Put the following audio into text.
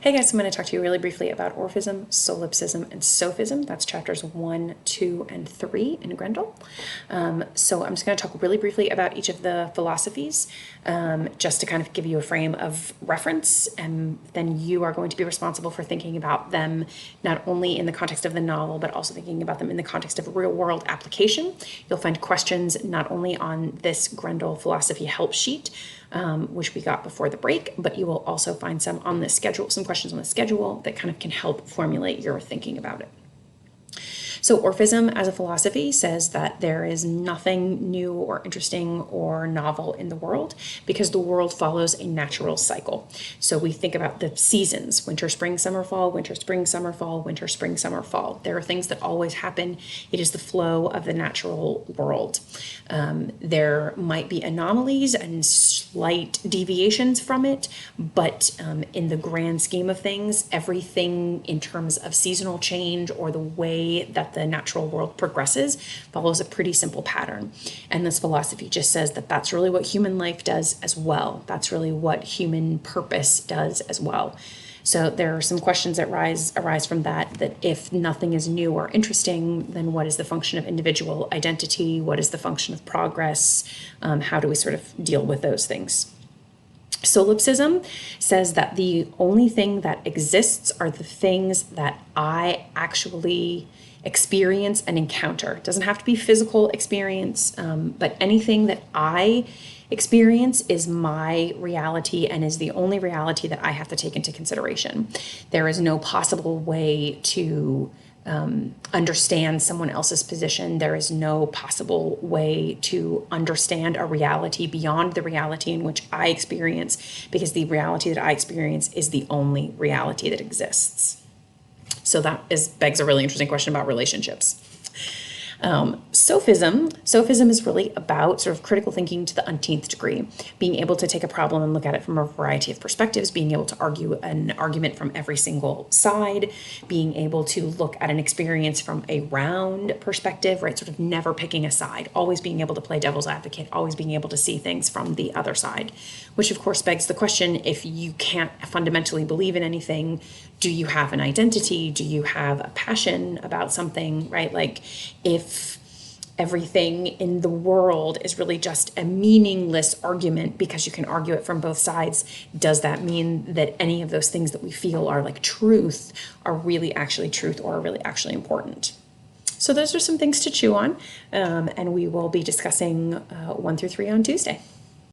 Hey guys, I'm going to talk to you really briefly about Orphism, Solipsism, and Sophism. That's chapters 1, 2, and 3 in Grendel. So I'm just going to talk really briefly about each of the philosophies, just to kind of give you a frame of reference, and then you are going to be responsible for thinking about them not only in the context of the novel, but also thinking about them in the context of real-world application. You'll find questions not only on this Grendel philosophy help sheet, which we got before the break, but you will also find some on the schedule, some questions on the schedule that kind of can help formulate your thinking about it. So Orphism as a philosophy says that there is nothing new or interesting or novel in the world because the world follows a natural cycle. So we think about the seasons: winter, spring, summer, fall, winter, spring, summer, fall, winter, spring, summer, fall. There are things that always happen. It is the flow of the natural world. There might be anomalies and slight deviations from it, but in the grand scheme of things, everything in terms of seasonal change or the way that the natural world progresses follows a pretty simple pattern. And this philosophy just says that that's really what human life does as well. That's really what human purpose does as well. So there are some questions that arise from that if nothing is new or interesting, then what is the function of individual identity? What is the function of progress? How do we sort of deal with those things? Solipsism says that the only thing that exists are the things that I actually experience and encounter. It doesn't have to be physical experience, but anything that I experience is my reality and is the only reality that I have to take into consideration. There is no possible way to understand someone else's position. There is no possible way to understand a reality beyond the reality in which I experience, because the reality that I experience is the only reality that exists. So that begs a really interesting question about relationships. Sophism is really about sort of critical thinking to the umpteenth degree, being able to take a problem and look at it from a variety of perspectives, being able to argue an argument from every single side, being able to look at an experience from a round perspective, right? Sort of never picking a side, always being able to play devil's advocate, always being able to see things from the other side, which of course begs the question: if you can't fundamentally believe in anything, do you have an identity? Do you have a passion about something, right? Like, if everything in the world is really just a meaningless argument because you can argue it from both sides, does that mean that any of those things that we feel are like truth are really actually truth or are really actually important? So those are some things to chew on, and we will be discussing 1 through 3 on Tuesday.